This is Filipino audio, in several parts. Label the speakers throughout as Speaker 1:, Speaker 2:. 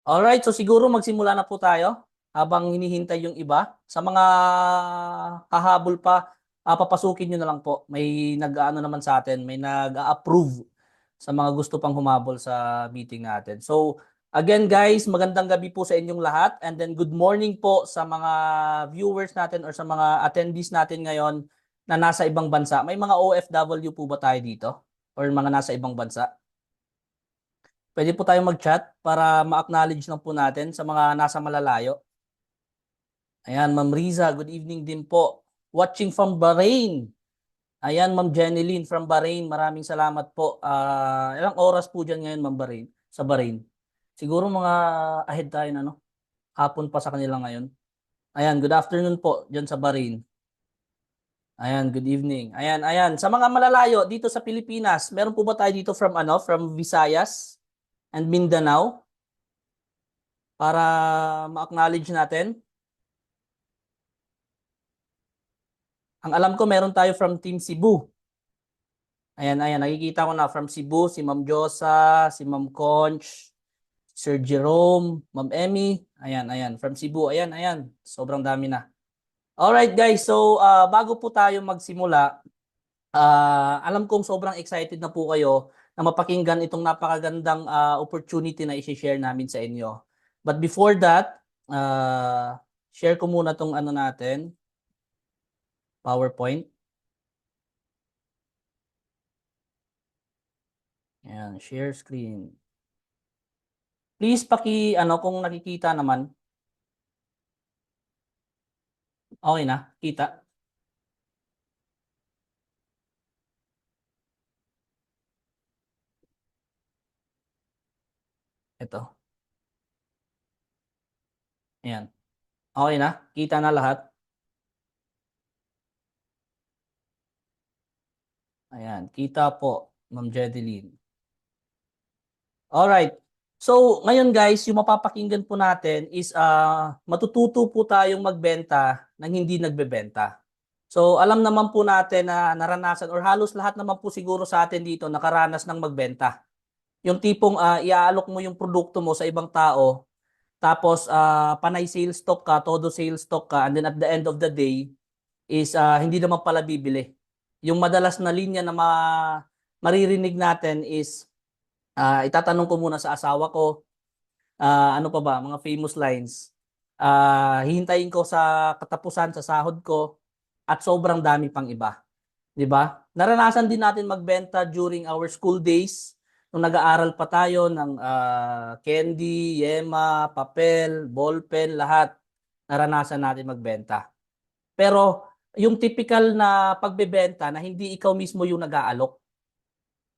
Speaker 1: Alright, so siguro magsimula na po tayo habang hinihintay yung iba. Sa mga hahabol pa, papasukin nyo na lang po. May nag-ano naman sa atin, may nag-approve sa mga gusto pang humabol sa meeting natin. So, again guys, magandang gabi po sa inyong lahat and then good morning po sa mga viewers natin or sa mga attendees natin ngayon na nasa ibang bansa. May mga OFW po ba tayo dito? Or mga nasa ibang bansa? Pwede po tayong mag-chat para ma-acknowledge lang po natin sa mga nasa malalayo. Ayan, Ma'am Riza, good evening din po. Watching from Bahrain. Ayan, Ma'am Jeneline from Bahrain. Maraming salamat po. Ilang oras po dyan ngayon, Ma'am Bahrain? Sa Bahrain. Siguro mga ahead tayo na, no? Hapon pa sa kanila ngayon. Ayan, good afternoon po dyan sa Bahrain. Ayan, good evening. Ayan, ayan. Sa mga malalayo dito sa Pilipinas, meron po ba tayo dito from from Visayas and Mindanao para ma-acknowledge natin? Ang alam ko meron tayo from Team Cebu. Ayan, ayan, nakikita ko na from Cebu, si Ma'am Josa, si Ma'am Conch, Sir Jerome, Ma'am Emmy. Ayan, ayan, from Cebu. Ayan, ayan, sobrang dami na. Alright guys, so bago po tayo magsimula, alam kong sobrang excited na po kayo na mapakinggan itong napakagandang opportunity na i-share namin sa inyo. But before that, share ko muna tong ano natin, PowerPoint. Ayan, share screen. Please kung nakikita naman. Okay na, kita. Ito. Ayan. Okay na, kita na lahat. Ayan, kita po, Ma'am Jedeline. Alright. So, ngayon guys, yung mapapakinggan po natin is matututo po tayong magbenta ng hindi nagbebenta. So, alam naman po natin na naranasan or halos lahat naman po siguro sa atin dito nakaranas ng magbenta. Yung tipong iaalok mo yung produkto mo sa ibang tao, tapos panay sales stock ka, todo sales stock ka, and then at the end of the day is hindi naman pala bibili. Yung madalas na linya na maririnig natin is itatanong ko muna sa asawa ko, ano pa ba, mga famous lines. Hihintayin ko sa katapusan sa sahod ko at sobrang dami pang iba. 'Di ba? Naranasan din natin magbenta during our school days nung nag-aaral pa tayo ng candy, yema, papel, ballpen, lahat. Naranasan natin magbenta. Pero yung typical na pagbebenta na hindi ikaw mismo yung nag-aalok,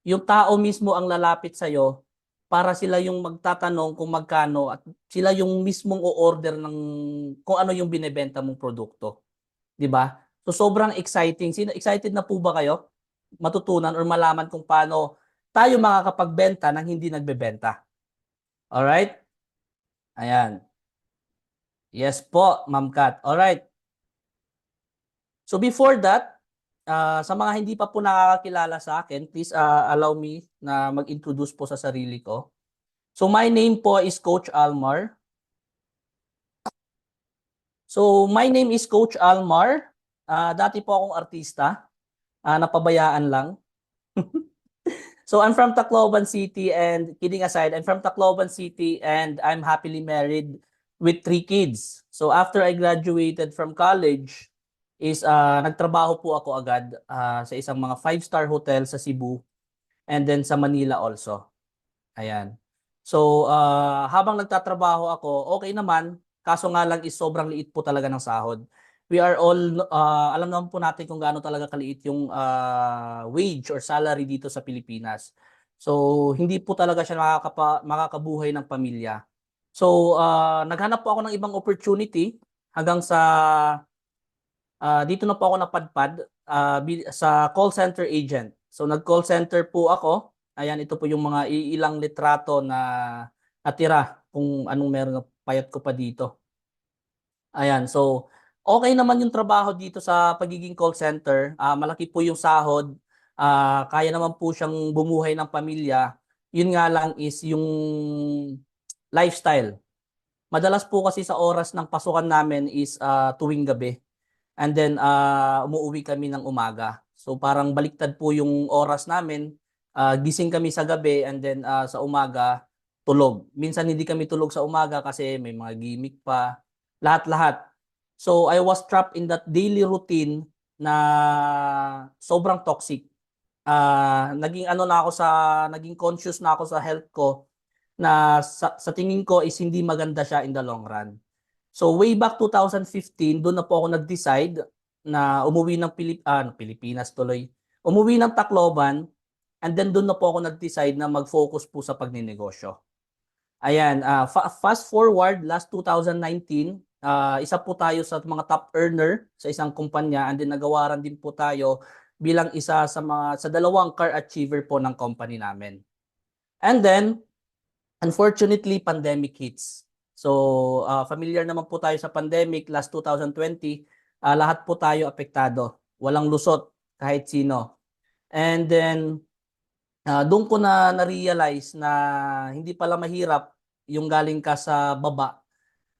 Speaker 1: yung tao mismo ang lalapit sa iyo para sila yung magtatanong kung magkano at sila yung mismong o-order ng kung ano yung binebenta mong produkto, 'di ba? So sobrang exciting. Sino excited na po ba kayo? Matutunan or malaman kung paano tayo makakapagbenta ng hindi nagbebenta. All right? Ayan. Yes po, Ma'am Kat. All right. So before that, sa mga hindi pa po nakakakilala sa akin, please allow me na mag-introduce po sa sarili ko. So my name po is Coach Almar. So my name is Coach Almar. Dati po akong artista, napabayaan lang. So I'm from Tacloban City and kidding aside, I'm from Tacloban City and I'm happily married with 3 kids. So after I graduated from college is nagtrabaho po ako agad sa isang mga 5-star hotel sa Cebu and then sa Manila also. Ayan. So habang nagtatrabaho ako, okay naman, kaso nga lang is sobrang liit po talaga ng sahod. We are all alam naman po natin kung gaano talaga kaliit yung wage or salary dito sa Pilipinas. So hindi po talaga siya makakabuhay ng pamilya. So naghanap po ako ng ibang opportunity hanggang sa dito na po ako napadpad sa call center agent. So nag-call center po ako. Ayan, ito po yung mga ilang litrato na natira kung anong meron na payat ko pa dito. Ayan, so okay naman yung trabaho dito sa pagiging call center. Malaki po yung sahod. Kaya naman po siyang bumuhay ng pamilya. Yun nga lang is yung lifestyle. Madalas po kasi sa oras ng pasukan namin is tuwing gabi. And then umuuwi kami ng umaga. So parang baliktad po yung oras namin. Gising kami sa gabi and then sa umaga tulog. Minsan hindi kami tulog sa umaga kasi may mga gimmick pa. Lahat-lahat. So I was trapped in that daily routine na sobrang toxic. Naging ano na ako naging conscious na ako sa health ko na sa tingin ko is hindi maganda siya in the long run. So way back 2015, doon na po ako nag-decide na umuwi ng Pilipinas tuloy. Umuwi ng Tacloban and then doon na po ako nag-decide na mag-focus po sa pagninegosyo. Ayan, fast forward last 2019, isa po tayo sa mga top earner sa isang kumpanya and then nagawaran din po tayo bilang isa sa dalawang car achiever po ng company namin. And then unfortunately, pandemic hits. So, familiar naman po tayo sa pandemic last 2020. Lahat po tayo apektado. Walang lusot kahit sino. And then, doon ko na-realize na hindi pala mahirap yung galing ka sa baba,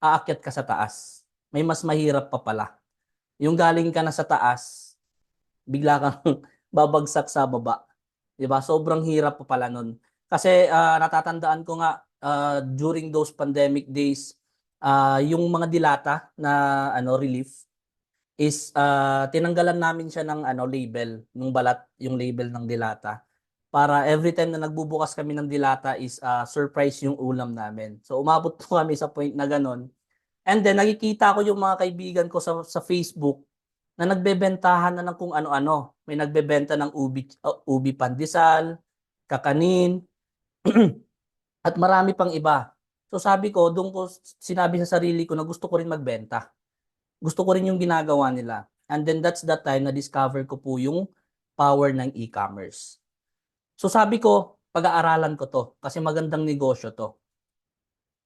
Speaker 1: aakyat ka sa taas. May mas mahirap pa pala. Yung galing ka na sa taas, bigla kang babagsak sa baba. 'Di ba? Sobrang hirap pa pala nun. Kasi natatandaan ko nga during those pandemic days, yung mga dilata na relief is tinanggalan namin siya ng label, ng balat, yung label ng dilata. Para every time na nagbubukas kami ng dilata is surprise yung ulam namin. So umabot po kami sa point na ganun. And then nakikita ko yung mga kaibigan ko sa Facebook na nagbebentahan na ng kung ano-ano. May nagbebenta ng ubi pandesal, kakanin, at marami pang iba. So sabi ko, doon ko sinabi sa sarili ko na gusto ko rin magbenta. Gusto ko rin yung ginagawa nila. And then that's the time na discover ko po yung power ng e-commerce. So sabi ko, pag-aaralan ko to kasi magandang negosyo to.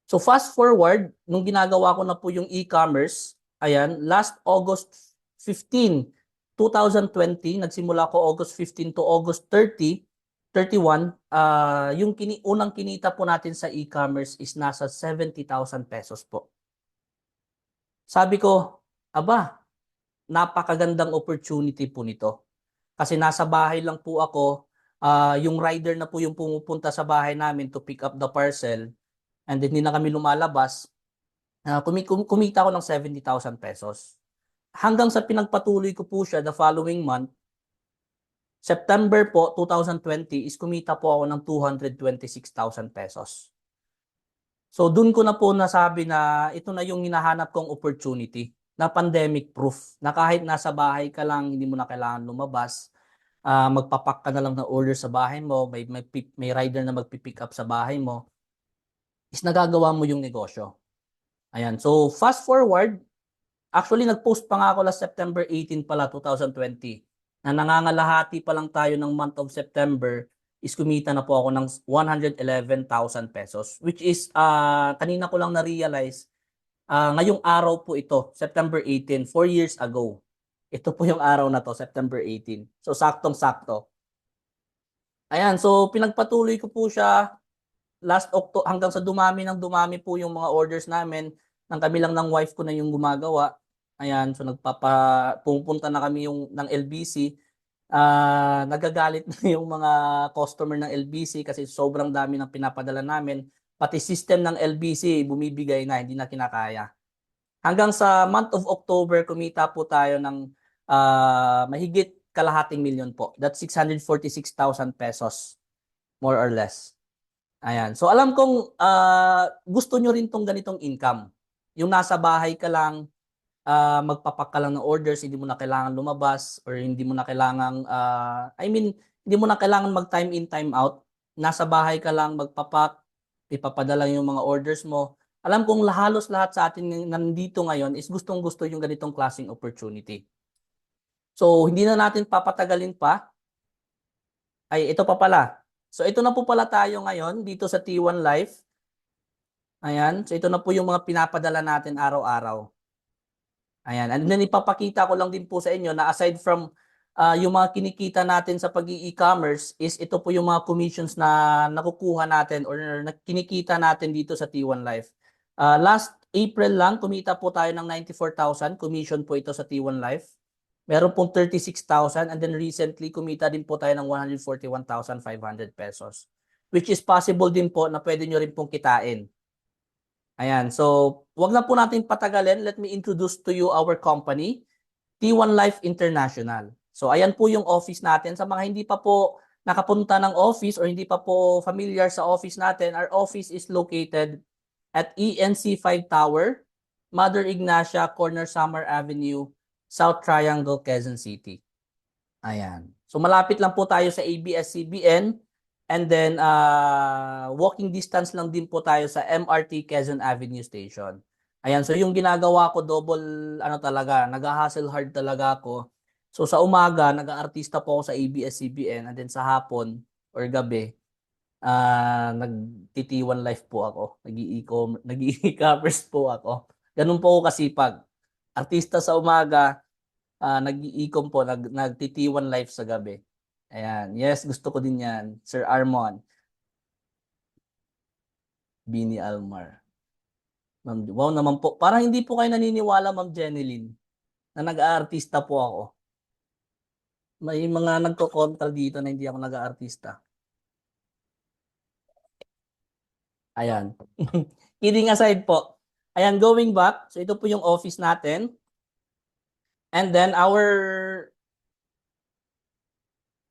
Speaker 1: So fast forward, nung ginagawa ko na po yung e-commerce, ayan, last August 15, 2020, nagsimula ko August 15 to August 30, 31, yung unang kinita po natin sa e-commerce is nasa 70,000 pesos po. Sabi ko, aba, napakagandang opportunity po nito. Kasi nasa bahay lang po ako, yung rider na po yung pumupunta sa bahay namin to pick up the parcel and then hindi na kami lumalabas, kumita ako ng 70,000 pesos. Hanggang sa pinagpatuloy ko po siya the following month, September po 2020 is kumita po ako ng 226,000 pesos. So doon ko na po nasabi na ito na yung hinahanap kong opportunity na pandemic proof na kahit nasa bahay ka lang, hindi mo na kailangan lumabas, magpapak ka na lang ng order sa bahay mo, may rider na magpipick up sa bahay mo, is nagagawa mo yung negosyo. Ayan. So fast forward, actually nag-post pa nga ako last September 18 pala 2020 na nangangalahati pa lang tayo ng month of September is kumita na po ako ng 111,000 pesos, which is kanina ko lang na-realize ngayong araw po ito, September 18, 4 years ago. Ito po yung araw na to, September 18. So saktong-sakto. Ayan, so pinagpatuloy ko po siya last October hanggang sa dumami po yung mga orders namin. Nang kami lang ng wife ko na yung gumagawa. Ayan, so pupunta na kami yung ng LBC. Nagagalit na yung mga customer ng LBC kasi sobrang dami ng pinapadala namin. Pati system ng LBC bumibigay na, hindi na kinakaya. Hanggang sa month of October, kumita po tayo ng mahigit kalahating milyon po. That's 646,000 pesos, more or less. Ayan. So alam kong gusto nyo rin tong ganitong income. Yung nasa bahay ka lang, magpapak ka lang ng orders, hindi mo na kailangan lumabas or hindi mo na kailangan, hindi mo na kailangan mag-time in, time out. Nasa bahay ka lang, magpapak, ipapadala yung mga orders mo. Alam kong halos lahat sa atin nandito ngayon is gustong-gusto yung ganitong klaseng opportunity. So, hindi na natin papatagalin pa. Ay, ito pa pala. So, ito na po pala tayo ngayon dito sa T1 Life. Ayan. So, ito na po yung mga pinapadala natin araw-araw. Ayan. And then, ipapakita ko lang din po sa inyo na aside from yung mga kinikita natin sa pag-e-commerce is ito po yung mga commissions na nakukuha natin or na kinikita natin dito sa T1 Life. Last April lang, kumita po tayo ng 94,000. Commission po ito sa T1 Life. Meron pong 36,000 and then recently kumita din po tayo ng 141,500 pesos. Which is possible din po na pwede nyo rin pong kitain. Ayan, so wag na po natin patagalin. Let me introduce to you our company, T1 Life International. So ayan po yung office natin. Sa mga hindi pa po nakapunta ng office or hindi pa po familiar sa office natin, our office is located at ENC 5 Tower, Mother Ignacia, Corner Summer Avenue, South Triangle, Quezon City. Ayan. So malapit lang po tayo sa ABS-CBN. And then, walking distance lang din po tayo sa MRT Quezon Avenue Station. Ayan, so yung ginagawa ko, double, ano talaga, nag-hustle hard talaga ako. So sa umaga, nag-aartista po ako sa ABS-CBN, and then sa hapon or gabi, nag-TT1 Life po ako. Nag-e-commerce po ako. Ganun po ako kasipag. Artista sa umaga, nag-e-com po, nag-TT1 Life sa gabi. Ayan. Yes, gusto ko din yan. Sir Armon. Bini Almar. Wow naman po. Parang hindi po kayo naniniwala, Ma'am Jeneline, na nag-aartista po ako. May mga nagko-kontra dito na hindi ako nag-aartista. Ayan. Kidding aside po. Ayan, going back. So ito po yung office natin. And then our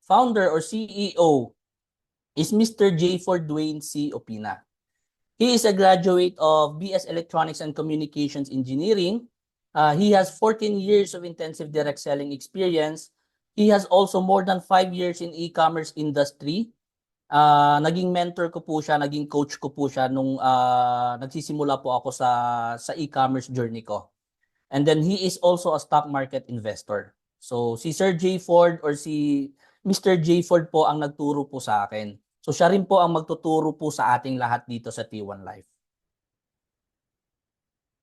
Speaker 1: founder or CEO is Mr. J. Ford Dwayne C. Opina. He is a graduate of BS Electronics and Communications Engineering. He has 14 years of intensive direct selling experience. He has also more than 5 years in e-commerce industry. Naging mentor ko po siya, naging coach ko po siya nung nagsisimula po ako sa e-commerce journey ko. And then he is also a stock market investor. So si Sir J. Ford or si Mr. J. Ford po ang nagturo po sa akin. So siya rin po ang magtuturo po sa ating lahat dito sa T1 Life.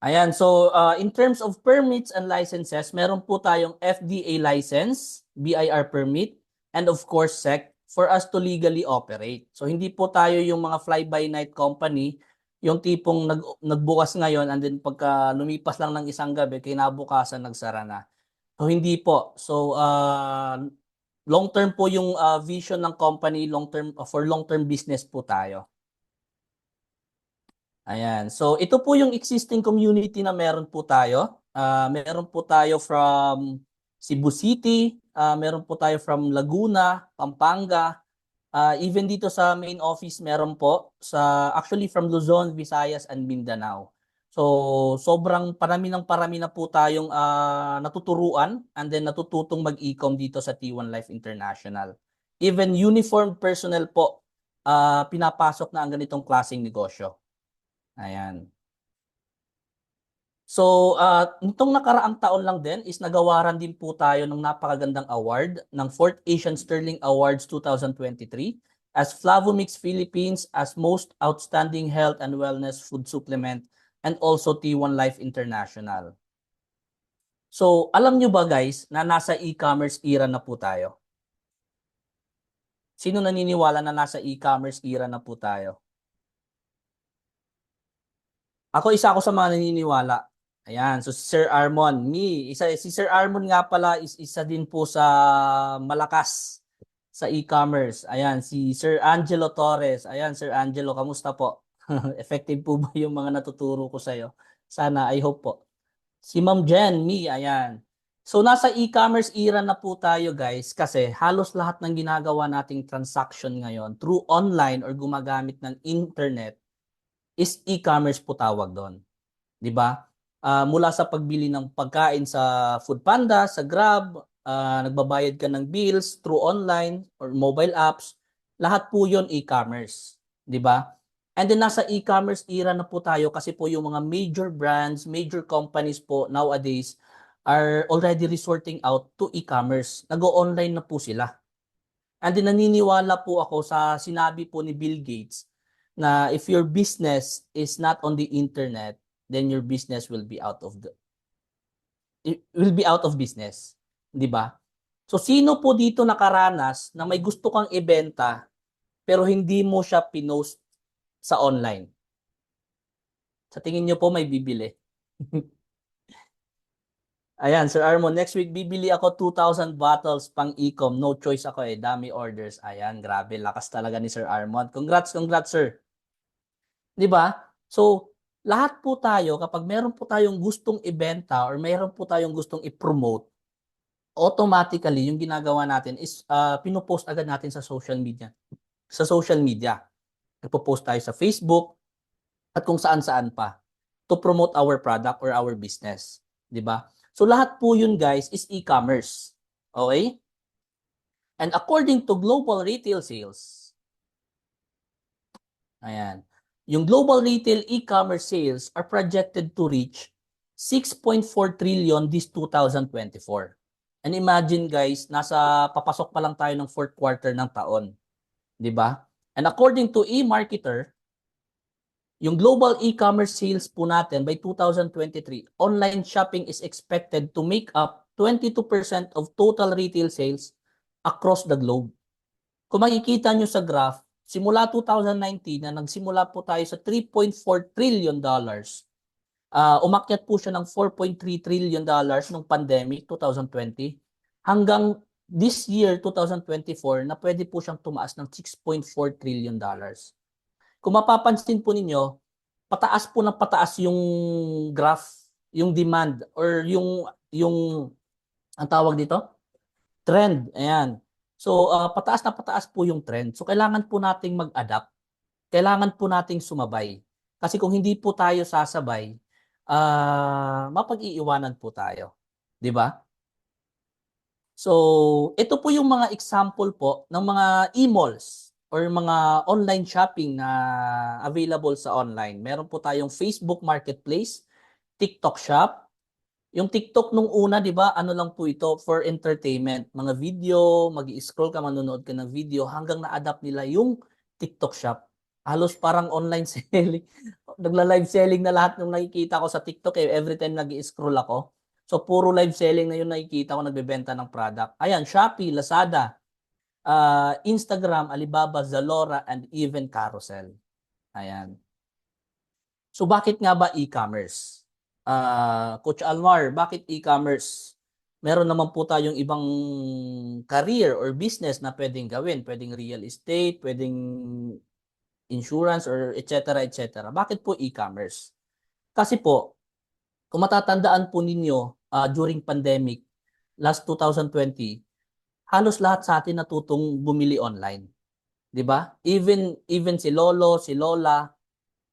Speaker 1: Ayan, so in terms of permits and licenses, meron po tayong FDA license, BIR permit, and of course SEC for us to legally operate. So hindi po tayo yung mga fly-by-night company, yung tipong nagbukas ngayon and then pagka lumipas lang ng isang gabi, kinabukasan nagsara na. So hindi po. So long-term po yung vision ng company, long-term for long-term business po tayo. Ayan. So ito po yung existing community na meron po tayo. Meron po tayo from Cebu City, meron po tayo from Laguna, Pampanga. Even dito sa main office meron po sa actually from Luzon, Visayas and Mindanao. So sobrang parami na po tayong natuturuan and then natututong mag-e-com dito sa T1 Life International. Even uniformed personnel po pinapasok na ang ganitong klaseng negosyo. Ayan. So, nitong nakaraang taon lang din is nagawaran din po tayo ng napakagandang award ng 4th Asian Sterling Awards 2023 as Flavomix Philippines as Most Outstanding Health and Wellness Food Supplement and also T1 Life International. So, alam nyo ba guys na nasa e-commerce era na po tayo? Sino naniniwala na nasa e-commerce era na po tayo? Isa ako sa mga naniniwala. Ayan, so si Sir Armon, si Sir Armon nga pala is isa din po sa malakas sa e-commerce. Ayan, si Sir Angelo Torres. Ayan, Sir Angelo, kamusta po? Effective po ba yung mga natuturo ko sa'yo? Sana, I hope po. Si Ma'am Jen, ayan. So nasa e-commerce era na po tayo guys kasi halos lahat ng ginagawa nating transaction ngayon through online or gumagamit ng internet is e-commerce po tawag doon. 'Di ba? Mula sa pagbili ng pagkain sa Foodpanda, sa Grab, nagbabayad ka ng bills through online or mobile apps, lahat po 'yon e-commerce, 'di ba? And then nasa e-commerce era na po tayo kasi po yung mga major brands, major companies po nowadays are already resorting out to e-commerce. Nag-o-online na po sila. And then naniniwala po ako sa sinabi po ni Bill Gates na if your business is not on the internet, then your business will be out of business, 'di ba? So sino po dito nakaranas na may gusto kang ibenta pero hindi mo siya pinost sa online? Sa tingin nyo po may bibili? Ayan, Sir Armon, next week bibili ako 2,000 bottles pang e-com. No choice ako eh, dami orders. Ayan, grabe, lakas talaga ni Sir Armon. Congrats, congrats, sir. 'Di ba? So, lahat po tayo kapag meron po tayong gustong ibenta or meron po tayong gustong i-promote, automatically yung ginagawa natin is pino-post agad natin sa social media. Sa social media. Nagpo-post tayo sa Facebook at kung saan-saan pa to promote our product or our business, 'di ba? So lahat po 'yun guys is e-commerce. Okay? And according to global retail sales, ayan, yung global retail e-commerce sales are projected to reach 6.4 trillion this 2024. And imagine guys, nasa papasok pa lang tayo ng fourth quarter ng taon, 'di ba? And according to eMarketer, yung global e-commerce sales po natin by 2023, online shopping is expected to make up 22% of total retail sales across the globe. Kung makikita nyo sa graph, simula 2019 na nagsimula po tayo sa 3.4 trillion dollars, umakyat po siya ng 4.3 trillion dollars nung pandemic 2020 hanggang this year 2024 na pwede po siyang tumaas ng 6.4 trillion dollars. Kung mapapansin po ninyo, pataas po ng pataas yung graph, yung demand or yung ang tawag dito, trend. Ayan. So pataas na pataas po yung trend. So kailangan po nating mag-adapt. Kailangan po nating sumabay. Kasi kung hindi po tayo sasabay, mapag-iiwanan po tayo. 'Di ba? So, ito po yung mga example po ng mga e-malls or mga online shopping na available sa online. Meron po tayong Facebook Marketplace, TikTok Shop. Yung TikTok nung una, 'di ba? Ano lang po ito for entertainment, mga video, magi-scroll ka, manonood ka ng video hanggang na-adapt nila yung TikTok Shop. Halos parang online selling. Nagla-live selling na lahat ng nakikita ko sa TikTok eh, every time nag-i-scroll ako. So puro live selling na yung nakikita ko nagbebenta ng product. Ayan, Shopee, Lazada, Instagram, Alibaba, Zalora, and even Carousel. Ayan. So bakit nga ba e-commerce? Coach Almar, bakit e-commerce? Meron naman po tayong ibang career or business na pwedeng gawin. Pwedeng real estate, pwedeng insurance, or etc. etc. Bakit po e-commerce? Kasi po, kung matatandaan po ninyo during pandemic, last 2020, halos lahat sa atin natutong bumili online. 'Di ba? Even si lolo, si lola,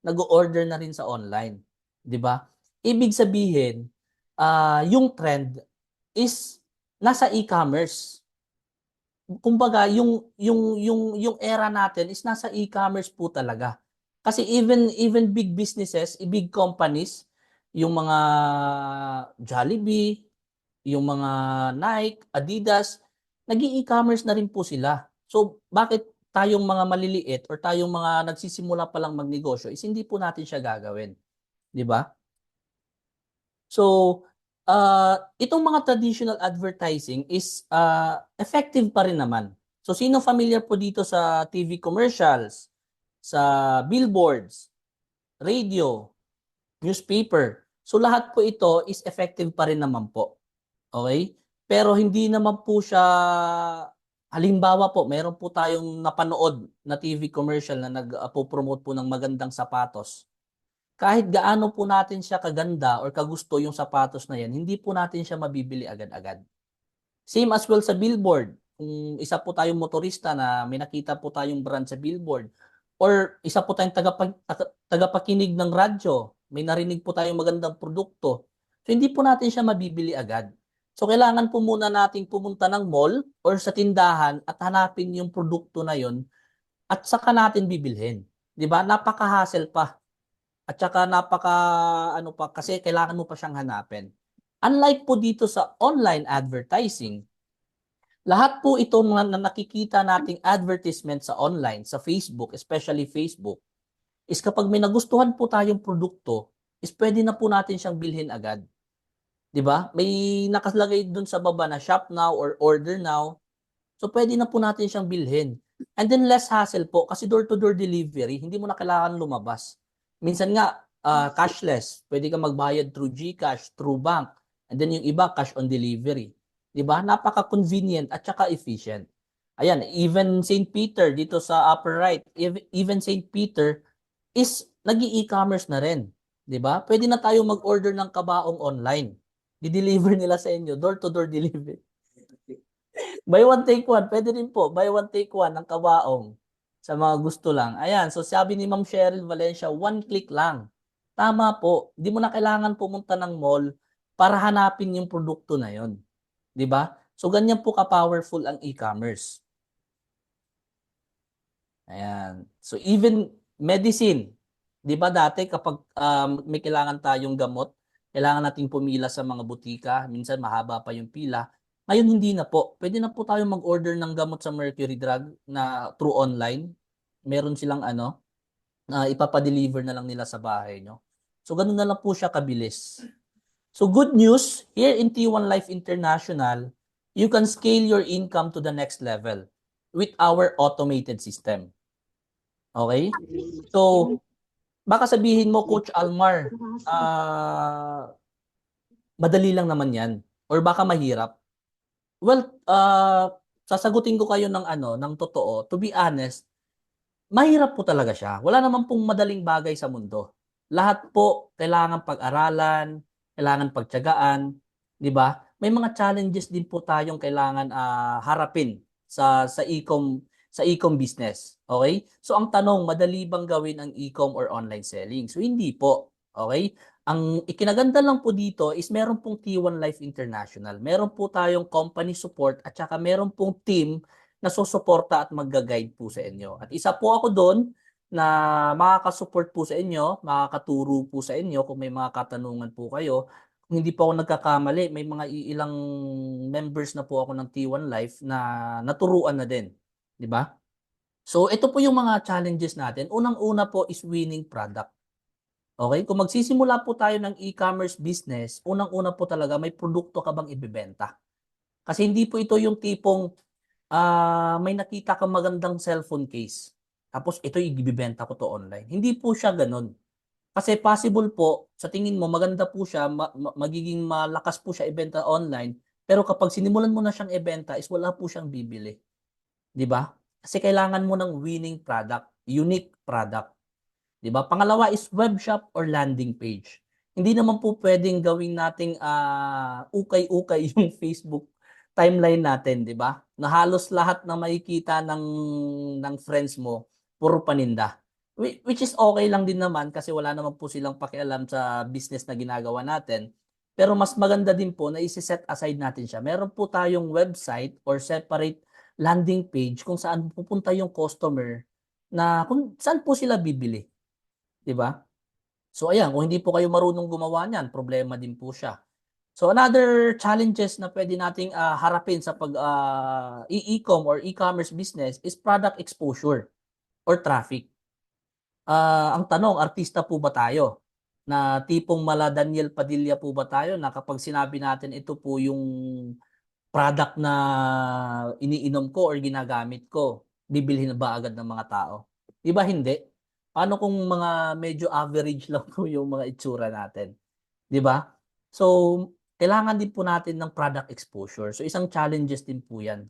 Speaker 1: nag-order na rin sa online, 'di ba? Ibig sabihin, yung trend is nasa e-commerce. Kumbaga, yung era natin is nasa e-commerce po talaga. Kasi even big businesses, big companies, yung mga Jollibee, yung mga Nike, Adidas, nag-e-commerce na rin po sila. So, bakit tayong mga maliliit or tayong mga nagsisimula pa lang magnegosyo is hindi po natin siya gagawin, 'di ba? So, itong mga traditional advertising is effective pa rin naman. So, sino familiar po dito sa TV commercials, sa billboards, radio, newspaper? So, lahat po ito is effective pa rin naman po. Okay? Pero hindi naman po siya, halimbawa po, meron po tayong napanood na TV commercial na nag-promote po ng magandang sapatos. Kahit gaano po natin siya kaganda or kagusto yung sapatos na yan, hindi po natin siya mabibili agad-agad. Same as well sa billboard. Kung isa po tayong motorista na may nakita po tayong brand sa billboard, or isa po tayong tagapakinig ng radyo, may narinig po tayong magandang produkto, so hindi po natin siya mabibili agad. So kailangan po muna nating pumunta ng mall or sa tindahan at hanapin yung produkto na yon at saka natin bibilhin. 'Di ba? Napaka-hassle pa. At saka ano pa kasi kailangan mo pa siyang hanapin. Unlike po dito sa online advertising, lahat po ito na nakikita nating advertisement sa online, sa Facebook, especially Facebook, is kapag may nagustuhan po tayong produkto, is pwede na po natin siyang bilhin agad. 'Di ba? May nakalagay dun sa baba na shop now or order now. So pwede na po natin siyang bilhin. And then less hassle po kasi door-to-door delivery, hindi mo na kailangan lumabas. Minsan nga, cashless. Pwede kang magbayad through GCash, through bank. And then yung iba, cash on delivery. 'Di ba? Napaka-convenient at saka efficient. Ayan, even St. Peter dito sa upper right, even St. Peter is nag-e-commerce na rin. 'Di ba? Pwede na tayo mag-order ng kabaong online. Di-deliver nila sa inyo, door-to-door delivery. Buy one take one, pwede rin po. Buy one take one ng kabaong sa mga gusto lang. Ayan, so sabi ni Ma'am Cheryl Valencia, one click lang. Tama po. Di mo na kailangan pumunta ng mall para hanapin yung produkto na yon, 'di ba? So ganyan po ka-powerful ang e-commerce. Ayan. So even medicine, 'di ba dati kapag may kailangan tayong gamot, kailangan nating pumila sa mga butika, minsan mahaba pa yung pila. Ngayon hindi na po. Pwede na po tayong mag-order ng gamot sa Mercury Drug na through online. Meron silang ano, na ipapa-deliver na lang nila sa bahay nyo. So ganun na lang po siya kabilis. So good news, here in T1 Life International, you can scale your income to the next level with our automated system. Okay? So, baka sabihin mo, Coach Almar, madali lang naman yan. Or baka mahirap. Well, sasagutin ko kayo ng ano, ng totoo. To be honest, mahirap po talaga siya. Wala naman pong madaling bagay sa mundo. Lahat po kailangan pag-aralan, kailangan pagtiyagaan, 'di ba? May mga challenges din po tayong kailangan harapin sa e-com business. Okay? So ang tanong, madali bang gawin ang e-com or online selling? So hindi po. Okay? Ang ikinaganda lang po dito is meron pong T1 Life International. Meron po tayong company support at saka meron pong team na susuporta at magga-guide po sa inyo. At isa po ako doon na makaka-support po sa inyo, makakaturo po sa inyo kung may mga katanungan po kayo. Kung hindi po ako nagkakamali, may mga ilang members na po ako ng T1 Life na naturuan na din, 'di ba? So ito po yung mga challenges natin. Unang-una po is winning product. Okay? Kung magsisimula po tayo ng e-commerce business, unang-una po talaga may produkto ka bang ibebenta. Kasi hindi po ito yung tipong may nakita kang magandang cellphone case. Tapos ito ibibenta ko to online. Hindi po siya ganun. Kasi possible po, sa tingin mo maganda po siya, magiging malakas po siya ibenta online, pero kapag sinimulan mo na siyang ibenta is wala po siyang bibili, 'di ba? Kasi kailangan mo ng winning product, unique product. 'Di ba? Pangalawa is web shop or landing page. Hindi naman po pwedeng gawing nating ukay-ukay yung Facebook timeline natin, 'di ba? Na halos lahat na makikita ng friends mo puro paninda. Which is okay lang din naman kasi wala naman po silang pakialam sa business na ginagawa natin. Pero mas maganda din po na isi-set aside natin siya. Meron po tayong website or separate landing page kung saan pupunta yung customer na kung saan po sila bibili. 'Di ba? So ayan, kung hindi po kayo marunong gumawa niyan, problema din po siya. So another challenges na pwede nating harapin sa pag e-com or e-commerce business is product exposure or traffic. Ang tanong, artista po ba tayo? Na tipong mala Daniel Padilla po ba tayo na kapag sinabi natin ito po yung product na iniinom ko or ginagamit ko, bibilhin na ba agad ng mga tao? 'Di ba hindi? Paano kung mga medyo average lang po yung mga itsura natin, 'di ba? So, kailangan din po natin ng product exposure. So, isang challenges din po 'yan.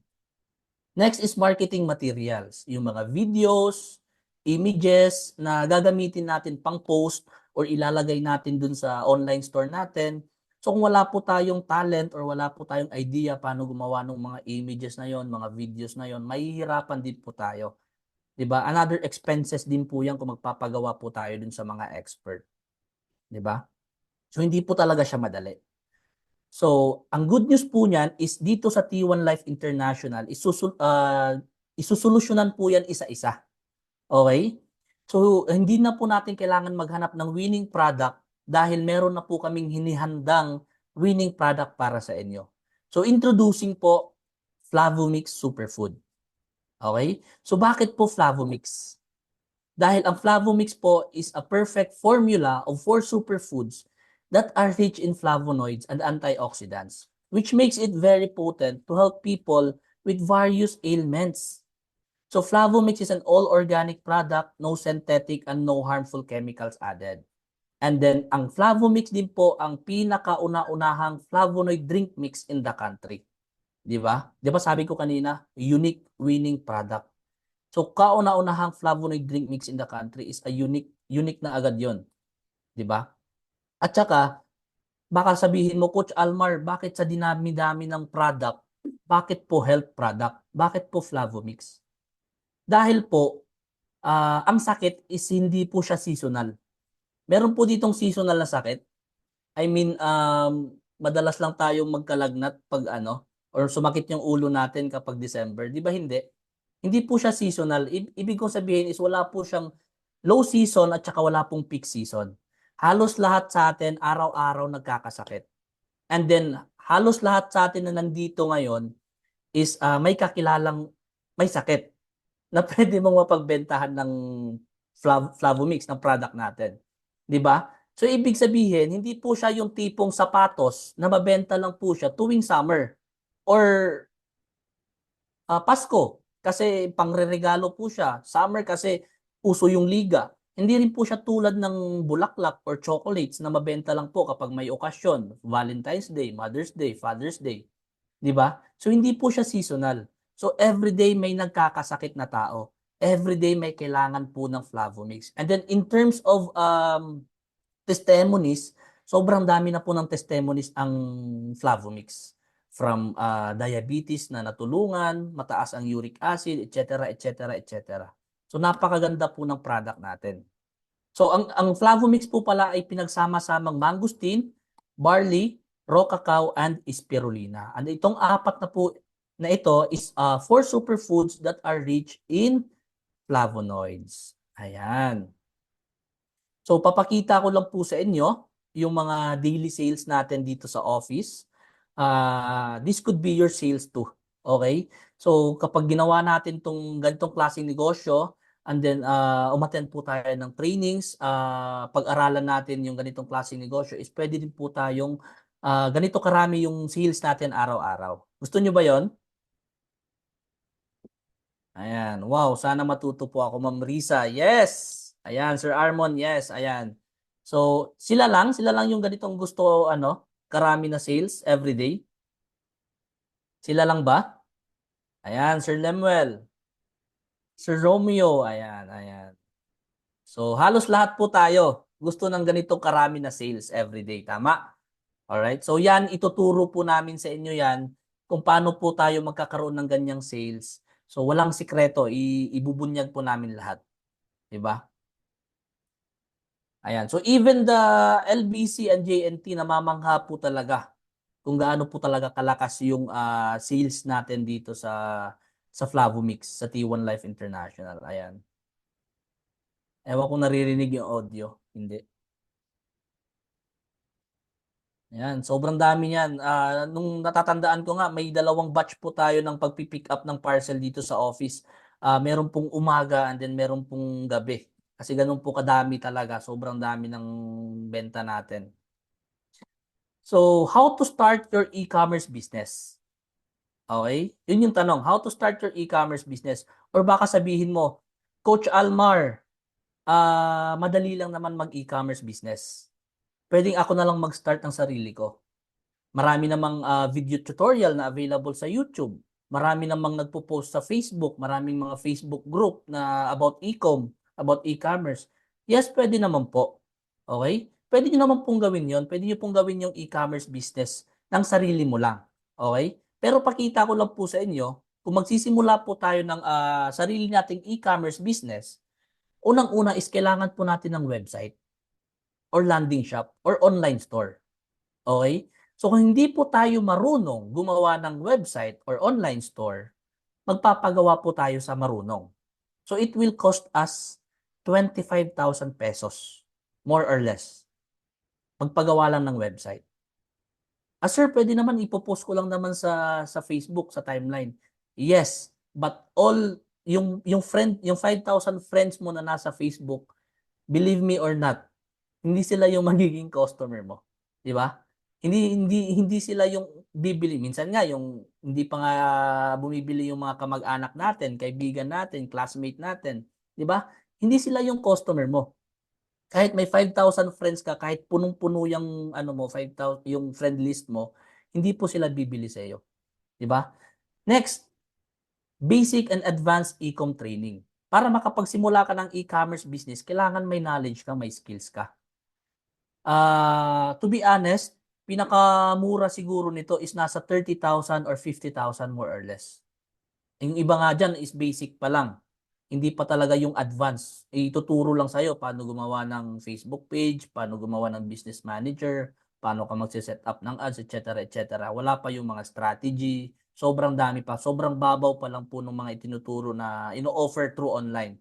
Speaker 1: Next is marketing materials, yung mga videos, images na gagamitin natin pang post or ilalagay natin dun sa online store natin. So kung wala po tayong talent or wala po tayong idea paano gumawa ng mga images na yon, mga videos na yon, mahihirapan din po tayo. 'Di ba? Another expenses din po 'yan kung magpapagawa po tayo dun sa mga expert, 'di ba? So hindi po talaga siya madali. So, ang good news po niyan is dito sa T1 Life International, isusolusyunan po yan isa-isa. Okay? So, hindi na po natin kailangan maghanap ng winning product dahil meron na po kaming hinihandang winning product para sa inyo. So, introducing po Flavomix Superfood. Okay? So, bakit po Flavomix? Dahil ang Flavomix po is a perfect formula of 4 superfoods that are rich in flavonoids and antioxidants, which makes it very potent to help people with various ailments. So Flavomix is an all-organic product, no synthetic and no harmful chemicals added. And then ang Flavomix din po ang pinakauna-unahang flavonoid drink mix in the country. 'Di ba? 'Di ba sabi ko kanina, unique winning product. So kauna-unahang flavonoid drink mix in the country is a unique na agad 'yon, 'di ba? At saka baka sabihin mo, Coach Almar, bakit sa dinami-dami ng product, bakit po health product? Bakit po Flavomix? Dahil po ang sakit is hindi po siya seasonal. Meron po ditong seasonal na sakit. I mean, madalas lang tayong magkalagnat pag ano, or sumakit yung ulo natin kapag December. Di ba hindi? Hindi po siya seasonal. Ibig kong sabihin is wala po siyang low season at saka wala pong peak season. Halos lahat sa atin araw-araw nagkakasakit. And then, halos lahat sa atin na nandito ngayon is may kakilalang may sakit na pwede mong mapagbentahan ng Flavomix, ng product natin. 'Di ba? So, ibig sabihin, hindi po siya yung tipong sapatos na mabenta lang po siya tuwing summer or Pasko kasi pangreregalo po siya. Summer kasi uso yung liga. Hindi rin po siya tulad ng bulaklak or chocolates na mabenta lang po kapag may okasyon, Valentine's Day, Mother's Day, Father's Day, 'di ba? So hindi po siya seasonal. So everyday may nagkakasakit na tao. Everyday may kailangan po ng Flavomix. And then in terms of testimonies, sobrang dami na po ng testimonies ang Flavomix. From diabetes na natulungan, mataas ang uric acid, etc., etc., etc. So napakaganda po ng product natin. So ang Flavomix po pala ay pinagsama-samang mangosteen, barley, raw cacao, and spirulina. And itong apat na po na ito is 4 superfoods that are rich in flavonoids. Ayan. So papakita ko lang po sa inyo yung mga daily sales natin dito sa office. This could be your sales too. Okay? So kapag ginawa natin tong ganitong klaseng negosyo, and then umattend po tayo ng trainings, pag-aralan natin yung ganitong klaseng negosyo, is pwede din po tayong ganito karami yung sales natin araw-araw. Gusto nyo ba yon? Ayan. Wow, sana matuto po ako, Ma'am Risa. Yes! Ayan, Sir Armon, yes. Ayan. So, sila lang yung ganitong gusto, karami na sales every day. Sila lang ba? Ayan, Sir Lemuel. Sir Romeo, ayan, ayan. So, halos lahat po tayo gusto ng ganitong karami na sales every day. Tama? Alright? So, yan, ituturo po namin sa inyo yan kung paano po tayo magkakaroon ng ganyang sales. So, walang sikreto. Ibubunyag po namin lahat. Diba? Ayan. So, even the LBC and JNT namamangha po talaga kung gaano po talaga kalakas yung sales natin dito sa Flavomix, sa T1 Life International. Ayan. Ewan kung naririnig yung audio. Hindi. Ayan, sobrang dami niyan. Nung natatandaan ko nga, may 2 batch po tayo ng pagpipick up ng parcel dito sa office. Meron pong umaga and then meron pong gabi. Kasi ganun po kadami talaga. Sobrang dami ng benta natin. So, how to start your e-commerce business? Okay? Yun yung tanong. How to start your e-commerce business? Or baka sabihin mo, Coach Almar, madali lang naman mag-e-commerce business. Pwedeng ako na lang mag-start ng sarili ko. Marami namang video tutorial na available sa YouTube. Marami namang nagpo-post sa Facebook. Maraming mga Facebook group na about e-com, about e-commerce. Yes, pwede naman po. Okay? Pwede nyo naman pong gawin yon. Pwede nyo pong gawin yung e-commerce business ng sarili mo lang. Okay? Pero pakita ko lang po sa inyo, kung magsisimula po tayo ng sarili nating e-commerce business, unang-una is kailangan po natin ng website or landing shop or online store. Okay? So kung hindi po tayo marunong gumawa ng website or online store, magpapagawa po tayo sa marunong. So it will cost us 25,000 pesos, more or less. Magpagawa lang ng website. Sir, pwede naman ipopost ko lang naman sa Facebook, sa timeline. Yes, but all yung 5,000 friends mo na nasa Facebook, believe me or not, hindi sila yung magiging customer mo. 'Di ba? Hindi sila yung bibili. Minsan nga yung hindi pa nga bumibili yung mga kamag-anak natin, kaibigan natin, classmate natin, 'di ba? Hindi sila yung customer mo. Kahit may 5,000 friends ka, kahit punong-puno yung ano mo, 5,000 yung friend list mo, hindi po sila bibili sa iyo, 'di ba? Next, basic and advanced e-com training. Para makapagsimula ka ng e-commerce business, kailangan may knowledge ka, may skills ka. To be honest, pinakamura siguro nito is nasa 30,000 or 50,000 more or less. Yung iba nga diyan is basic pa lang. Hindi pa talaga yung advance. Ituturo lang sa'yo paano gumawa ng Facebook page, paano gumawa ng business manager, paano ka magse-set up ng ads, etc., etc. Wala pa yung mga strategy. Sobrang dami pa. Sobrang babaw pa lang po ng mga itinuturo na ino-offer through online.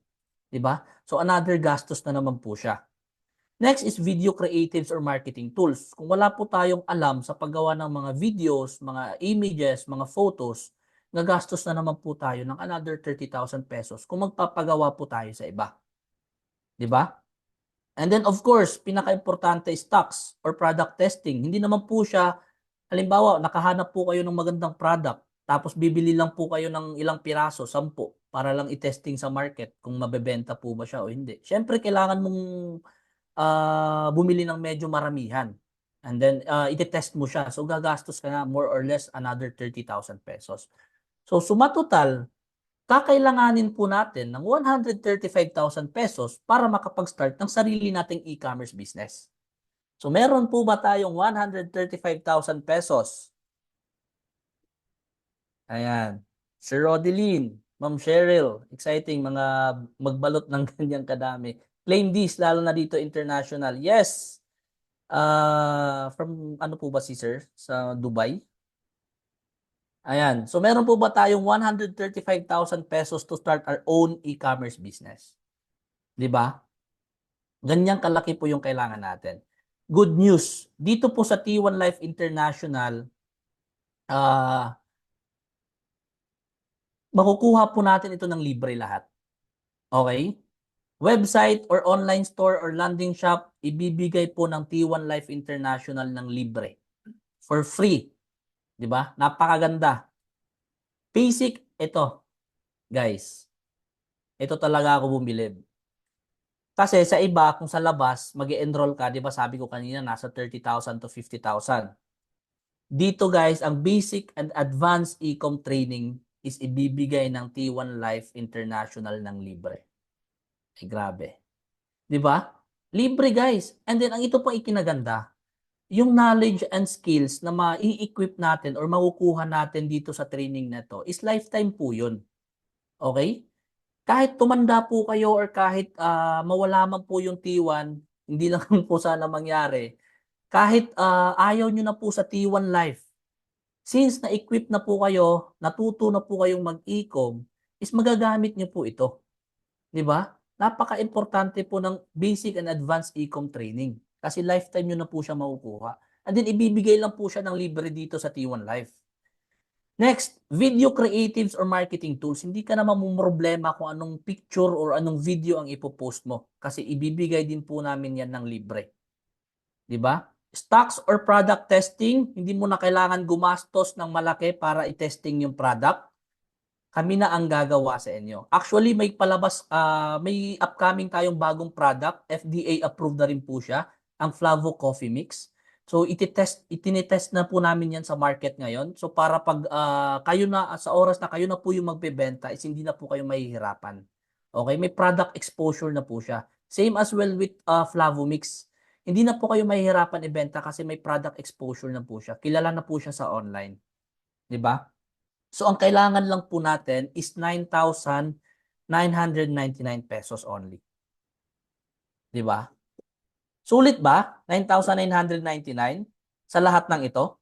Speaker 1: 'Di ba? So another gastos na naman po siya. Next is video creatives or marketing tools. Kung wala po tayong alam sa paggawa ng mga videos, mga images, mga photos, gagastos na naman po tayo ng another 30,000 pesos kung magpapagawa po tayo sa iba. 'Di ba? And then of course, pinaka-importante is stocks or product testing. Hindi naman po siya, halimbawa, nakahanap po kayo ng magandang product, tapos bibili lang po kayo ng ilang piraso, 10, para lang i-testing sa market kung mabebenta po ba siya o hindi. Siyempre, kailangan mong bumili ng medyo maramihan. And then, ite-test mo siya. So, gagastos ka na more or less another 30,000 pesos. So, suma total, kakailanganin po natin ng 135,000 pesos para makapag-start ng sarili nating e-commerce business. So, meron po ba tayong 135,000 pesos? Ayan. Sir Rodeline, Ma'am Cheryl, exciting mga magbalot ng ganyang kadami. Claim this, lalo na dito international. Yes, from ano po ba si sir? Sa Dubai? Ayan. So meron po ba tayong 135,000 pesos to start our own e-commerce business? 'Di ba? Ganyang kalaki po yung kailangan natin. Good news. Dito po sa T1 Life International, ah makukuha po natin ito ng libre lahat. Okay? Website or online store or landing shop, ibibigay po ng T1 Life International ng libre. For free. 'Di ba? Napakaganda. Basic, ito, guys. Ito talaga ako bumbilib. Kasi sa iba, kung sa labas, mag-enroll ka, di ba sabi ko kanina, nasa 30,000 to 50,000. Dito guys, ang basic and advanced e-com training is ibibigay ng T1 Life International ng libre. Ay grabe. Di ba? Libre guys. And then, ang ito po ikinaganda, yung knowledge and skills na ma-equip natin or makukuha natin dito sa training na to is lifetime po yun. Okay? Kahit tumanda po kayo or kahit mawala man po yung T1, hindi lang po sana mangyari. Kahit ayaw nyo na po sa T1 Life, since na-equip na po kayo, natuto na po kayong mag-e-com, is magagamit nyo po ito. Di ba? Napaka-importante po ng basic and advanced e-com training. Kasi lifetime nyo na po siya makukuha. And then ibibigay lang po siya ng libre dito sa T1 Life. Next, video creatives or marketing tools. Hindi ka na mamumroblema kung anong picture or anong video ang ipopost mo. Kasi ibibigay din po namin yan ng libre. Di ba? Stocks or product testing, hindi mo na kailangan gumastos ng malaki para i-testing yung product. Kami na ang gagawa sa inyo. Actually, may palabas, may upcoming tayong bagong product. FDA approved na rin po siya. Ang Flavo Coffee Mix. So itinetest na po namin yan sa market ngayon. So para pag kayo na, sa oras na kayo na po yung magbebenta, is hindi na po kayo mahihirapan. Okay, may product exposure na po siya. Same as well with Flavomix. Hindi na po kayo mahihirapan ibenta kasi may product exposure na po siya. Kilala na po siya sa online. 'Di ba? So ang kailangan lang po natin is 9,999 pesos only. 'Di ba? Sulit ba? 9,999 sa lahat ng ito?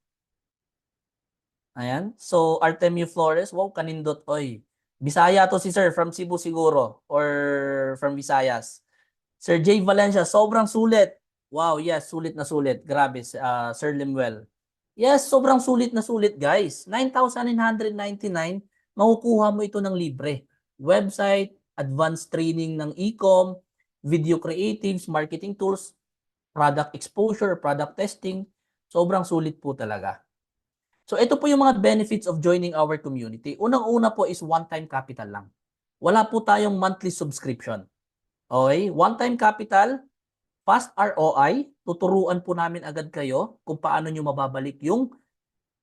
Speaker 1: Ayan. So, Artemio Flores, wow, kanindot, oy. Bisaya to si Sir, from Cebu siguro, or from Visayas. Sir Jay Valencia, sobrang sulit. Wow, yes, sulit na sulit. Grabe, Sir Limuel. Yes, sobrang sulit na sulit, guys. 9,999, makukuha mo ito ng libre. Website, advanced training ng e-com, video creatives, marketing tools, product exposure, product testing. Sobrang sulit po talaga. So ito po yung mga benefits of joining our community. Unang-una po is one-time capital lang. Wala po tayong monthly subscription. Okay? One-time capital, fast ROI, tuturuan po namin agad kayo kung paano nyo mababalik yung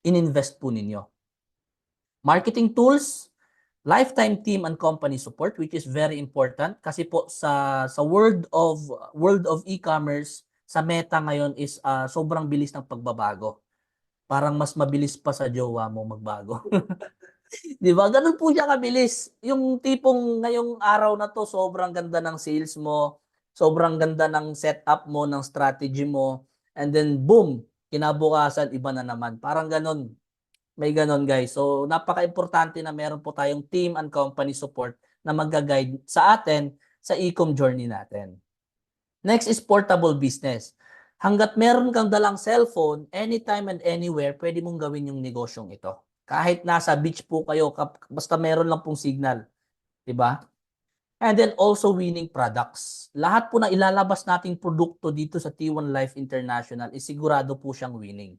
Speaker 1: ininvest po ninyo. Marketing tools, lifetime team and company support, which is very important kasi po sa world of e-commerce, sa meta ngayon is sobrang bilis ng pagbabago. Parang mas mabilis pa sa jowa mo magbago. 'Di ba? Ganun po siya kabilis. Yung tipong ngayong araw na 'to sobrang ganda ng sales mo, sobrang ganda ng setup mo, ng strategy mo, and then boom, kinabukasan iba na naman. Parang ganun. May ganun, guys. So napaka-importante na meron po tayong team and company support na magga-guide sa atin sa e-com journey natin. Next is portable business. Hanggat meron kang dalang cellphone, anytime and anywhere, pwede mong gawin yung negosyong ito. Kahit nasa beach po kayo, basta meron lang pong signal. 'Di ba? And then also winning products. Lahat po na ilalabas nating produkto dito sa T1 Life International is sigurado po siyang winning.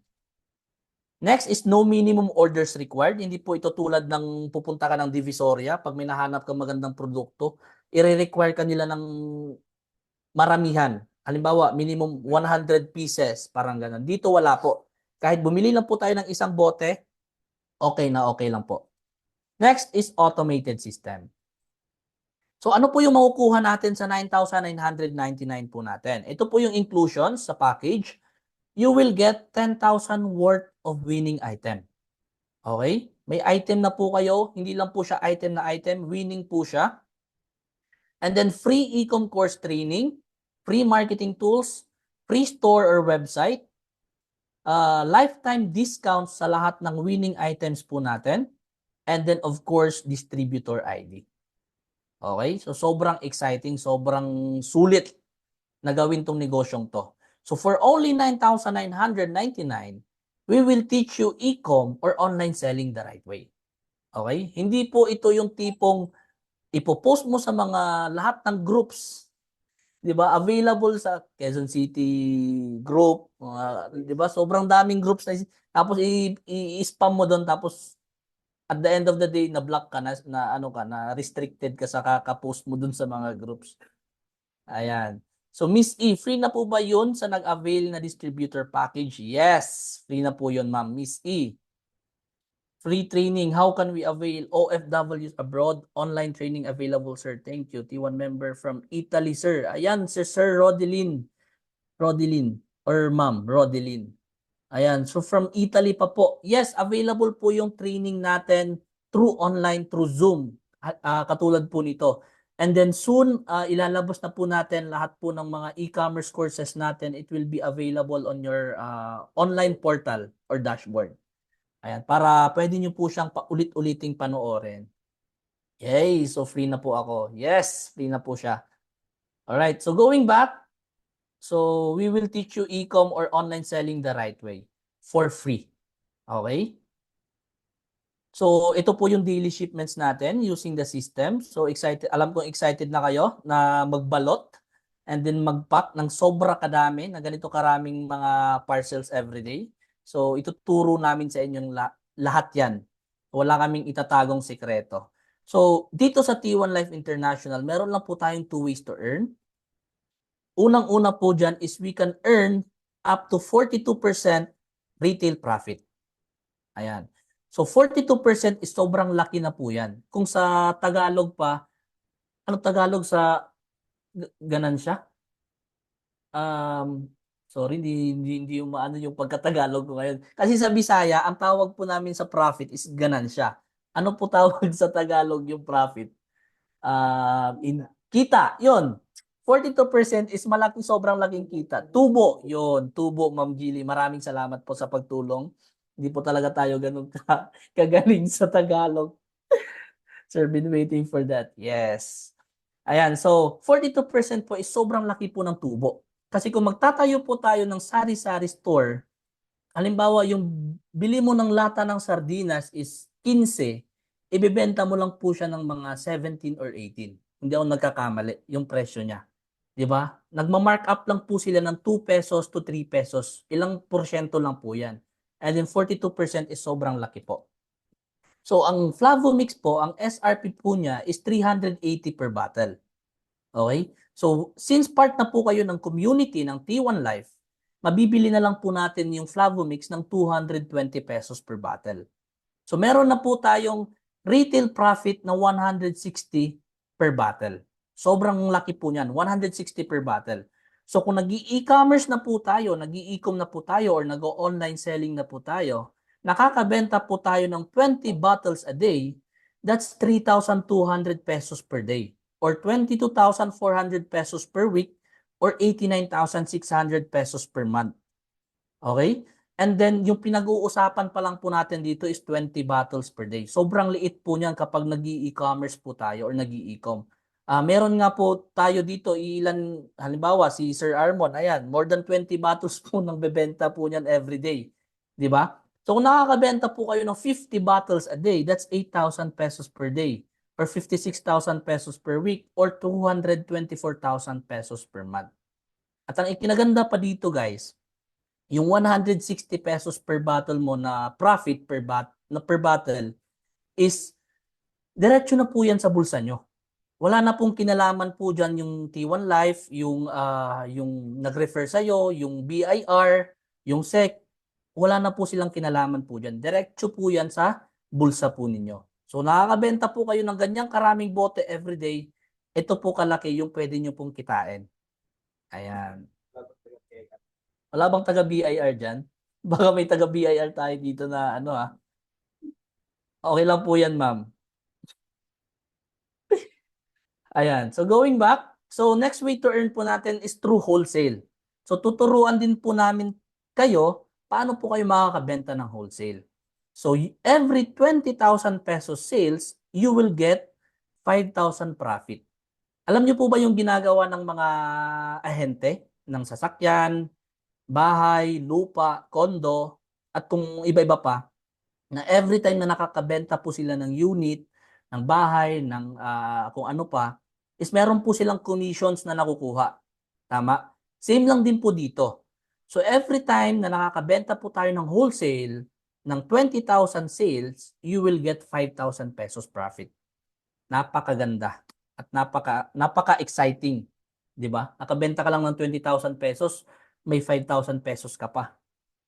Speaker 1: Next is no minimum orders required. Hindi po ito tulad ng pupunta ka ng Divisoria. Pag may nahanap kang magandang produkto, i-require ka nila ng maramihan. Halimbawa, minimum 100 pieces, parang ganun. Dito wala po. Kahit bumili lang po tayo ng isang bote, okay na okay lang po. Next is automated system. So ano po yung makukuha natin sa 9,999 po natin? Ito po yung inclusions sa package. You will get 10,000 worth of winning item. Okay? May item na po kayo. Hindi lang po siya item na item. Winning po siya. And then free e-com course training, free marketing tools, free store or website, lifetime discounts sa lahat ng winning items po natin, and then of course, distributor ID. Okay? So sobrang exciting, sobrang sulit na gawin tong negosyong to. So for only 9,999, we will teach you e-com or online selling the right way. Okay? Hindi po ito yung tipong ipopost mo sa mga lahat ng groups, 'di ba? Available sa Quezon City group, 'di ba? Sobrang daming groups na tapos i-spam mo doon tapos at the end of the day na-block ka na ano ka na restricted ka sa kaka-post mo doon sa mga groups. Ayan. So Miss E, free na po ba 'yun sa nag-avail na distributor package? Yes, free na po 'yun, Ma'am Miss E. Free training. How can we avail OFWs abroad? Online training available, sir. Thank you. T1 member from Italy, sir. Ayan, Sir Rodelin. Rodelin. Or Ma'am, Rodelin. Ayan. So from Italy pa po. Yes, available po yung training natin through online, through Zoom. Katulad po nito. And then soon, ilalabas na po natin lahat po ng mga e-commerce courses natin. It will be available on your online portal or dashboard. Ayan, para pwede nyo po siyang paulit-uliting panoorin. Yay! So free na po ako. Yes, free na po siya. Alright, so going back, so we will teach you e-com or online selling the right way for free. Okay? So ito po yung daily shipments natin using the system. So excited, alam kong excited na kayo na magbalot and then mag-pack ng sobra kadami na ganito karaming mga parcels everyday. So ituturo namin sa inyong lahat yan. Wala kaming itatagong sekreto. So dito sa T1 Life International, meron lang po tayong two ways to earn. Unang-una po dyan is we can earn up to 42% retail profit. Ayan. So 42% is sobrang laki na po yan. Kung sa Tagalog pa, ano Tagalog sa ganansya? Sorry, hindi yung maano yung pagkatagalog ko ngayon. Kasi sa Bisaya, ang tawag po namin sa profit is ganansya. Ano po tawag sa Tagalog yung profit? Kita, yun. 42% is malaki, sobrang laking kita. Tubo, yun. Tubo, Ma'am Gili. Maraming salamat po sa pagtulong. Hindi po talaga tayo ganun kagaling sa Tagalog. Sir, been waiting for that. Yes. Ayan, so 42% po is sobrang laki po ng tubo. Kasi kung magtatayo po tayo ng sari-sari store, halimbawa yung bili mo ng lata ng sardinas is 15, ibebenta mo lang po siya ng mga 17 or 18. Hindi ako nagkakamali yung presyo niya. 'Di ba? Nagma-markup lang po sila ng 2 pesos to 3 pesos. Ilang porsyento lang po 'yan. And then 42% is sobrang laki po. So ang Flavomix po, ang SRP po niya is 380 per bottle. Okay? So since part na po kayo ng community ng T1 Life, mabibili na lang po natin yung Flavomix ng 220 pesos per bottle. So meron na po tayong retail profit na 160 per bottle. Sobrang laki po niyan, 160 per bottle. So kung nag-e-commerce na po tayo, nag-e-com na po tayo or nag-online selling na po tayo, nakakabenta po tayo ng 20 bottles a day, that's 3,200 pesos per day or 22,400 pesos per week or 89,600 pesos per month. Okay? And then, yung pinag-uusapan pa lang po natin dito is 20 bottles per day. Sobrang liit po niyan kapag nag-e-commerce po tayo or nag-e-com. Meron nga po tayo dito, ilan, halimbawa, si Sir Armon, ayan, more than 20 bottles po nang bebenta po niyan every day. Di ba? So, kung nakakabenta po kayo ng 50 bottles a day, that's 8,000 pesos per day or 56,000 pesos per week or 224,000 pesos per month. At ang ikinaganda pa dito, guys, yung 160 pesos per bottle mo na profit per bottle is diretso na po yan sa bulsa nyo. Wala na pong kinalaman po dyan yung T1 Life, yung nag-refer sa'yo, yung BIR, yung SEC. Wala na po silang kinalaman po dyan. Diretso po yan sa bulsa po ninyo. So nakakabenta po kayo ng ganyang karaming bote everyday. Ito po kalaki yung pwede nyo pong kitain. Ayan. Wala bang taga BIR dyan? Baka may taga BIR tayo dito na ano ah. Okay lang po yan, ma'am. Ayan. So going back, so next way to earn po natin is through wholesale. So tuturuan din po namin kayo paano po kayo makakabenta ng wholesale. So every 20,000 pesos sales, you will get 5,000 profit. Alam niyo po ba yung ginagawa ng mga ahente ng sasakyan, bahay, lupa, kondo, at kung iba-iba pa, na every time na nakakabenta po sila ng unit, ng bahay, ng kung ano pa, is meron po silang commissions na nakukuha. Tama? Same lang din po dito. So every time na nakakabenta po tayo ng wholesale ng 20,000 sales, you will get 5,000 pesos profit. Napakaganda at napaka-exciting, 'di ba? Nakabenta ka lang ng 20,000 pesos, may 5,000 pesos ka pa.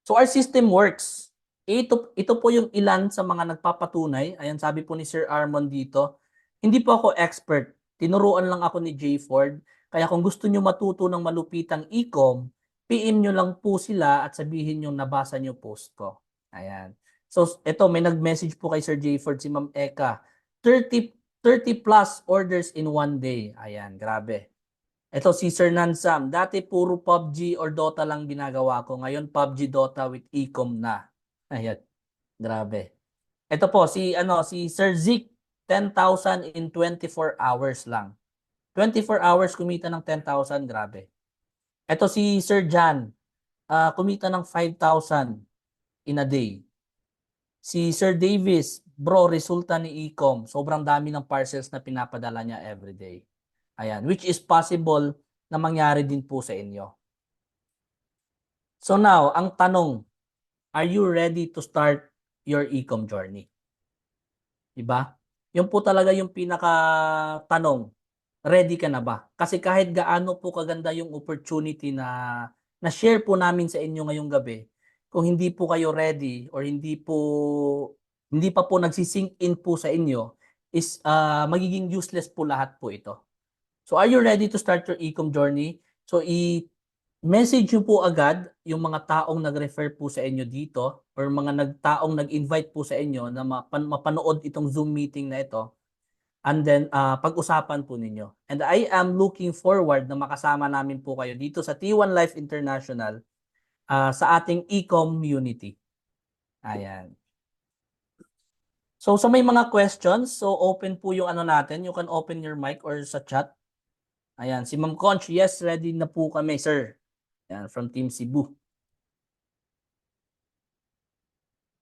Speaker 1: So our system works. Ito po yung ilan sa mga nagpapatunay. Ayan, sabi po ni Sir Armon dito. Hindi po ako expert. Tinuruan lang ako ni Jay Ford. Kaya kung gusto nyo matuto ng malupitang e-com, PM nyo lang po sila at sabihin yung nabasa nyo post ko. Ayan. So ito, may nag-message po kay Sir Jay Ford, si Ma'am Eka. 30 plus orders in one day. Ayan, grabe. Ito si Sir Nansam, dati puro PUBG or Dota lang ginagawa ko. Ngayon PUBG Dota with e-com na. Ayan, grabe. Ito po si Sir Zik, 10,000 in 24 hours lang. 24 hours kumita ng 10,000, grabe. Ito si Sir Jan, kumita ng 5,000 in a day. Si Sir Davis, bro, resulta ni e-com. Sobrang dami ng parcels na pinapadala niya everyday. Ayan, which is possible na mangyari din po sa inyo. So now, ang tanong, are you ready to start your e-com journey? Diba? Yung po talaga yung pinaka-tanong, ready ka na ba? Kasi kahit gaano po kaganda yung opportunity na share po namin sa inyo ngayong gabi, kung hindi po kayo ready or hindi pa po nagsisink in po sa inyo, is magiging useless po lahat po ito. So are you ready to start your e-com journey? So i-message nyo po agad yung mga taong nag-refer po sa inyo dito or mga taong nag-invite po sa inyo na mapanood itong Zoom meeting na ito. And then pag-usapan po ninyo. And I am looking forward na makasama namin po kayo dito sa T1 Life International sa ating e-com community. Ayan. So sa may mga questions, so open po yung ano natin. You can open your mic or sa chat. Ayan, si Ma'am Conch, yes, ready na po kami, sir. Ayan, from Team Cebu.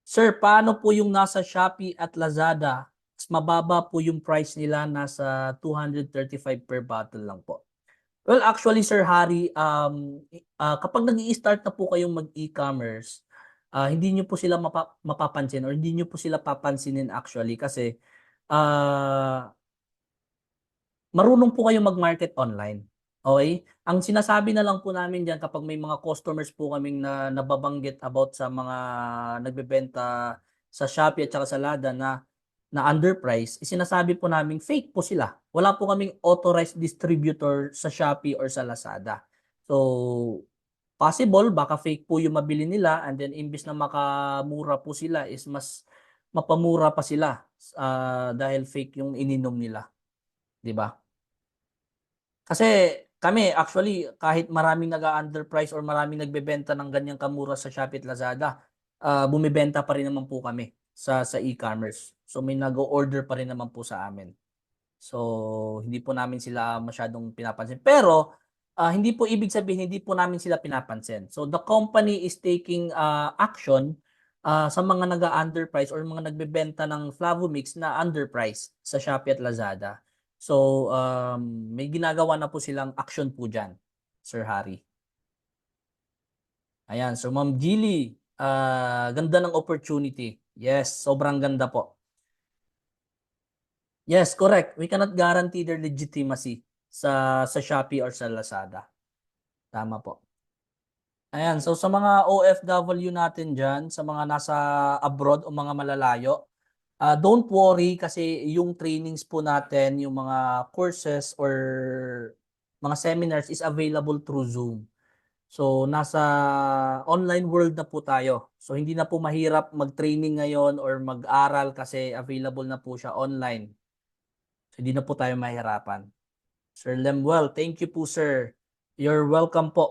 Speaker 1: Sir, paano po yung nasa Shopee at Lazada? Mas mababa po yung price nila, nasa 235 per bottle lang po. Well, actually, Sir Harry, kapag nag-i-start na po kayong mag-e-commerce, hindi niyo po sila mapapansin or hindi niyo po sila papansinin actually kasi ah, marunong po kayong mag-market online. Okay? Ang sinasabi na lang po namin diyan kapag may mga customers po kaming na nababanggit about sa mga nagbebenta sa Shopee at saka sa Lazada na underprice, sinasabi po namin fake po sila. Wala po kaming authorized distributor sa Shopee or sa Lazada. So, possible baka fake po yung mabili nila and then imbis na makamura po sila is mas mapamura pa sila dahil fake yung ininom nila, 'di ba? Kasi kami actually kahit maraming nag-a-underprice or maraming nagbebenta ng ganyang kamura sa Shopee at Lazada, bumebenta pa rin naman po kami sa e-commerce. So may nag-o-order pa rin naman po sa amin. So hindi po namin sila masyadong pinapansin. Pero hindi po ibig sabihin hindi po namin sila pinapansin. So the company is taking action sa mga nag-a-underprice or mga nagbebenta ng Flavomix na underprice sa Shopee at Lazada. So may ginagawa na po silang action po diyan, Sir Harry. Ayan, so Ma'am Gilly, ganda ng opportunity. Yes, sobrang ganda po. Yes, correct. We cannot guarantee their legitimacy sa Shopee or sa Lazada. Tama po. Ayan, so sa mga OFW natin diyan, sa mga nasa abroad o mga malalayo, don't worry kasi yung trainings po natin, yung mga courses or mga seminars is available through Zoom. So nasa online world na po tayo. So hindi na po mahirap mag-training ngayon or mag-aral kasi available na po siya online. So hindi na po tayo mahirapan. Sir Lemuel, thank you po sir. You're welcome po.